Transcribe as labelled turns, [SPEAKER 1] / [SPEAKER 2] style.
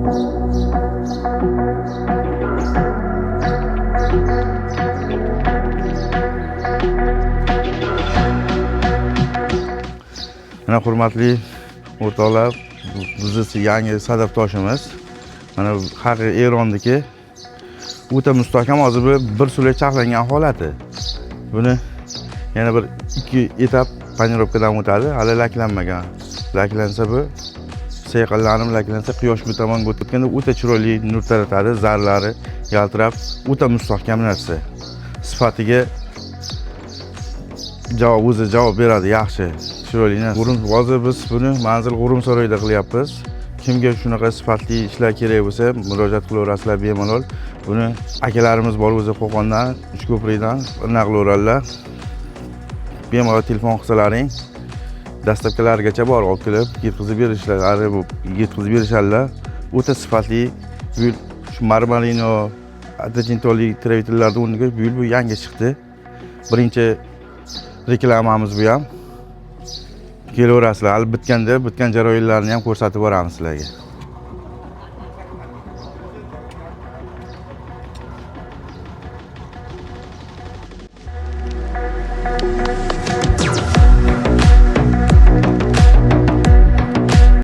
[SPEAKER 1] Mana hurmatli o'rtoqlar, bizni yangi sadaf toshimiz. Mana haqiqiy Eronniki o'ta mustahkam, hozir bu bir sulay chaqlangan holati. Buni yana bir 2 etap panirovkadan o'tadi, hali laklanmagan. Laklansa bu sayqallanib, laklansa quyosh bu tomonga o'tganda o'ta chiroyli nur taratadi, zarlari yaltirab, o'ta mustahkam narsa. Sifatiga javob beradi, yaxshi, chiroyli narsa. Hozir biz buni manzil G'urumsaroyda qilyapmiz. Kimga shunaqa sifatli ishlar kerak bo'lsa, murojaat qilaverasizlar bemalol. Buni akalarimiz bor o'zi Qo'qondan, Uchko'prikdan qilaveradilar. Bemalol telefon qilsalaring, dastlabkilargacha bor, olib kelib yetkazib berishadilar. O'ta sifatli gul, shu marmarino, atajintoli travitellarda o'rniga bu yangi chiqdi. Birinchi reklamamiz bu ham. Kelaverasizlar, hali bitgan jarayonlarni ham ko'rsatib boramiz sizlarga.